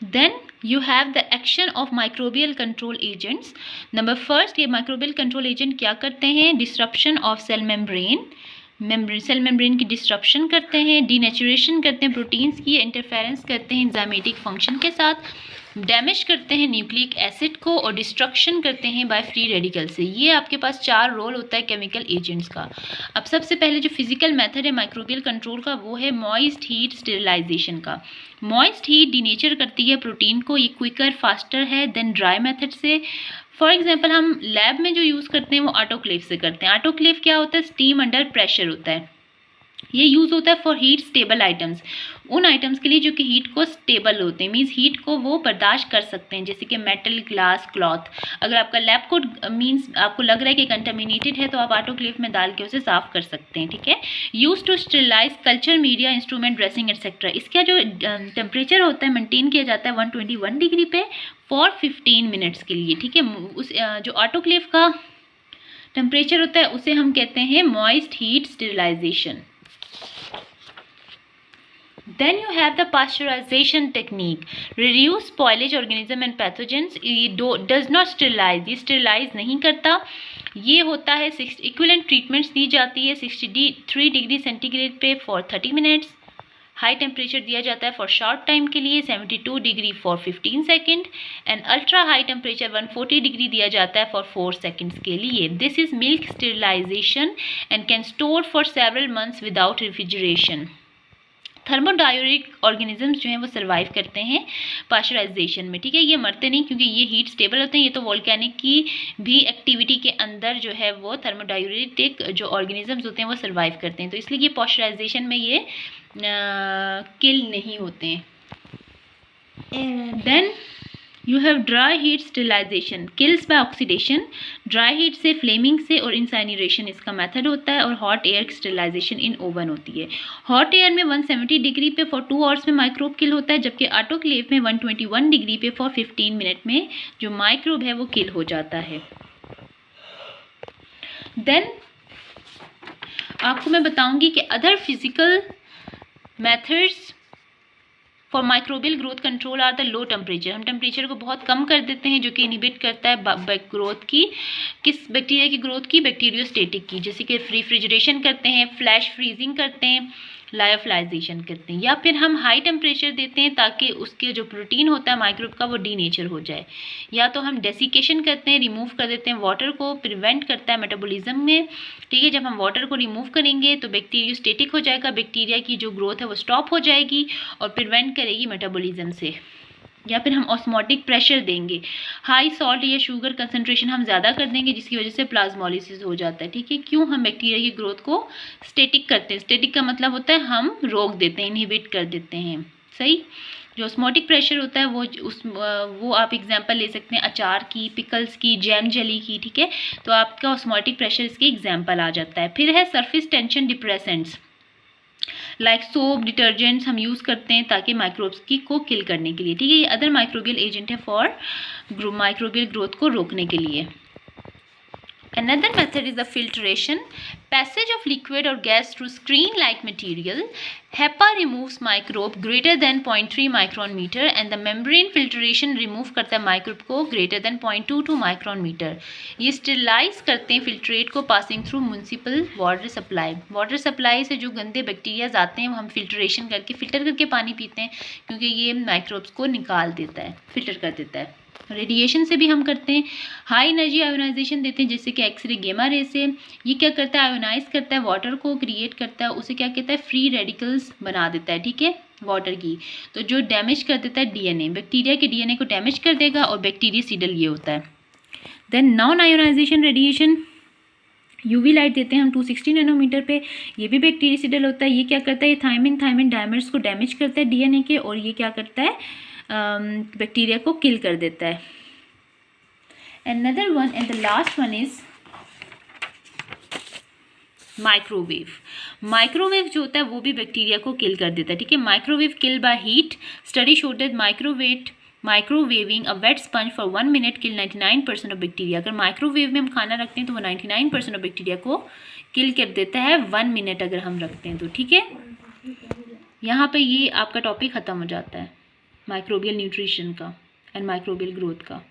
Then you have the action of microbial control agents. Number first, ये microbial control agent क्या करते हैं? Disruption of cell membrane, cell membrane की disruption करते हैं, डीनेचुरेशन करते हैं प्रोटीन्स की, इंटरफेरेंस करते हैं एंजाइमेटिक फंक्शन के साथ, डैमेज करते हैं न्यूक्लिक एसिड को और डिस्ट्रक्शन करते हैं बाय फ्री रेडिकल से। ये आपके पास 4 रोल होता है केमिकल एजेंट्स का। अब सबसे पहले जो फिजिकल मेथड है माइक्रोबियल कंट्रोल का वो है मॉइस्ट हीट स्टेरिलाइजेशन का। मॉइस्ट हीट डीनेचर करती है प्रोटीन को, ये क्विकर फास्टर है देन ड्राई मेथड से। फॉर एग्जाम्पल हम लैब में जो यूज़ करते हैं वो ऑटोक्लेव से करते हैं। ऑटोक्लेव क्या होता है? स्टीम अंडर प्रेशर होता है। ये यूज़ होता है फॉर हीट स्टेबल आइटम्स, उन आइटम्स के लिए जो कि हीट को स्टेबल होते हैं, मीन्स हीट को वो बर्दाश्त कर सकते हैं, जैसे कि मेटल, ग्लास, क्लॉथ। अगर आपका लैब कोट मीन्स आपको लग रहा है कि कंटामिनेटेड है तो आप ऑटोक्लेव में डाल के उसे साफ़ कर सकते हैं, ठीक है। Use to sterilize culture media, instrument, dressing etcetera. इसका जो टेम्परेचर होता है मेंटेन किया जाता है 121 डिग्री पे फॉर 15 मिनट्स के लिए, ठीक है। उस जो ऑटोक्लेव का टेम्परेचर होता है उसे हम कहते हैं moist heat sterilization. Then you have the pasteurization technique. Reduce spoilage organism and pathogens. ये does not sterilize, ये sterilize नहीं करता। ये होता है equivalent treatments दी जाती है 63 डिग्री सेंटीग्रेड पे for 30 minutes। हाई टेम्परेचर दिया जाता है फॉर शॉर्ट टाइम के लिए 72 degree for 15 second and ultra high temperature 140 degree दिया जाता है फॉर 4 सेकेंड्स के लिए। This is milk sterilisation and can store for several months without refrigeration. Thermoduric organisms जो हैं वो सर्वाइव करते हैं पास्चराइजेशन में, ठीक है। ये मरते नहीं क्योंकि ये हीट स्टेबल होते हैं। ये तो वोल्केनिक की भी एक्टिविटी के अंदर जो है वो थर्मोडायूरिटिक जो ऑर्गेनिजम्स होते हैं वो सर्वाइव करते हैं, तो इसलिए ये पास्चराइजेशन में ये किल नहीं होते हैं। Then you have dry heat sterilization, kills by oxidation. Dry heat से, फ्लेमिंग से और इंसाइनरेशन इसका मेथड होता है। और hot air sterilization in oven होती है। हॉट एयर में 170 डिग्री पे फॉर 2 आवर्स में माइक्रोब किल होता है, जबकि ऑटोक्लेव में 121 डिग्री पे फॉर 15 मिनट में जो माइक्रोब है वो किल हो जाता है। देन आपको मैं बताऊंगी कि other physical methods for microbial growth control are the low temperature. हम टेम्परेचर को बहुत कम कर देते हैं जो कि इनहिबिट करता है ग्रोथ की, किस बैक्टीरिया की ग्रोथ की? बैक्टीरियोस्टेटिक की, जैसे कि रेफ्रिजरेशन करते हैं, फ्लैश फ्रीजिंग करते हैं, लायोफिलाइजेशन करते हैं। या फिर हम हाई टेम्परेचर देते हैं ताकि उसके जो प्रोटीन होता है माइक्रोब का वो डीनेचर हो जाए। या तो हम डेसिकेशन करते हैं, रिमूव कर देते हैं वाटर को, प्रिवेंट करता है मेटाबॉलिज्म में, ठीक है। जब हम वाटर को रिमूव करेंगे तो बैक्टीरियोस्टेटिक हो जाएगा, बैक्टीरिया की जो ग्रोथ है वो स्टॉप हो जाएगी और प्रिवेंट करेगी मेटाबॉलिज्म से। या फिर हम ऑस्मोटिक प्रेशर देंगे, हाई सॉल्ट या शुगर कंसंट्रेशन हम ज़्यादा कर देंगे जिसकी वजह से प्लाज्मोलिसिस हो जाता है, ठीक है। क्यों? हम बैक्टीरिया की ग्रोथ को स्टेटिक करते हैं। स्टेटिक का मतलब होता है हम रोक देते हैं, इनहिबिट कर देते हैं, सही। जो ऑस्मोटिक प्रेशर होता है वो आप एग्जांपल ले सकते हैं अचार की, पिकल्स की, जैम जेली की, ठीक है। तो आपका ऑस्मोटिक प्रेशर इसके एग्जाम्पल आ जाता है। फिर है surface tension depressants like soap, detergents हम यूज़ करते हैं ताकि माइक्रोब्स की को किल करने के लिए, ठीक है। ये अदर माइक्रोबियल एजेंट है फॉर माइक्रोबियल ग्रोथ को रोकने के लिए। Another method is the filtration. Passage of liquid or gas through screen-like material. HEPA removes microbe greater than 0.3 micron meter and the membrane filtration remove करता है microbe को greater than 0.22 micron meter. ये sterilize करते हैं filtrate को passing through municipal water supply. Water supply से जो गंदे बैक्टीरियाज आते हैं वो हम filtration करके फिल्टर करके पानी पीते हैं क्योंकि ये माइक्रोब्स को निकाल देता है, फिल्टर कर देता है। रेडिएशन से भी हम करते हैं, हाई एनर्जी आयोनाइजेशन देते हैं जैसे कि एक्सरे, गेमा रे से। ये क्या करता है? आयोनाइज करता है वाटर को, क्रिएट करता है, उसे क्या कहता है? फ्री रेडिकल्स बना देता है, ठीक है, वाटर की। तो जो डैमेज कर देता है डीएनए, बैक्टीरिया के डीएनए को डैमेज कर देगा और बैक्टीरियासीडल ये होता है। Then non ionization radiation, UV light देते हैं हम 260 नैनोमीटर पे, ये भी बैक्टीरियासीडल होता है। ये क्या करता है? ये थायमिन डायमर्स को डैमेज करता है डीएनए के और ये क्या करता है? बैक्टीरिया को किल कर देता है। Another one and the last one is microwave. Microwave जो होता है वो भी बैक्टीरिया को किल कर देता है, ठीक है। Microwave kill by heat. Study showed that microwaving a wet sponge for 1 minute kill 99% of bacteria. अगर माइक्रोवेव में हम खाना रखते हैं तो वो 99% ऑफ बैक्टीरिया को किल कर देता है 1 मिनट अगर हम रखते हैं तो, ठीक है। यहाँ पे ये आपका टॉपिक ख़त्म हो जाता है। माइक्रोबियल न्यूट्रिशन का एंड माइक्रोबियल ग्रोथ का।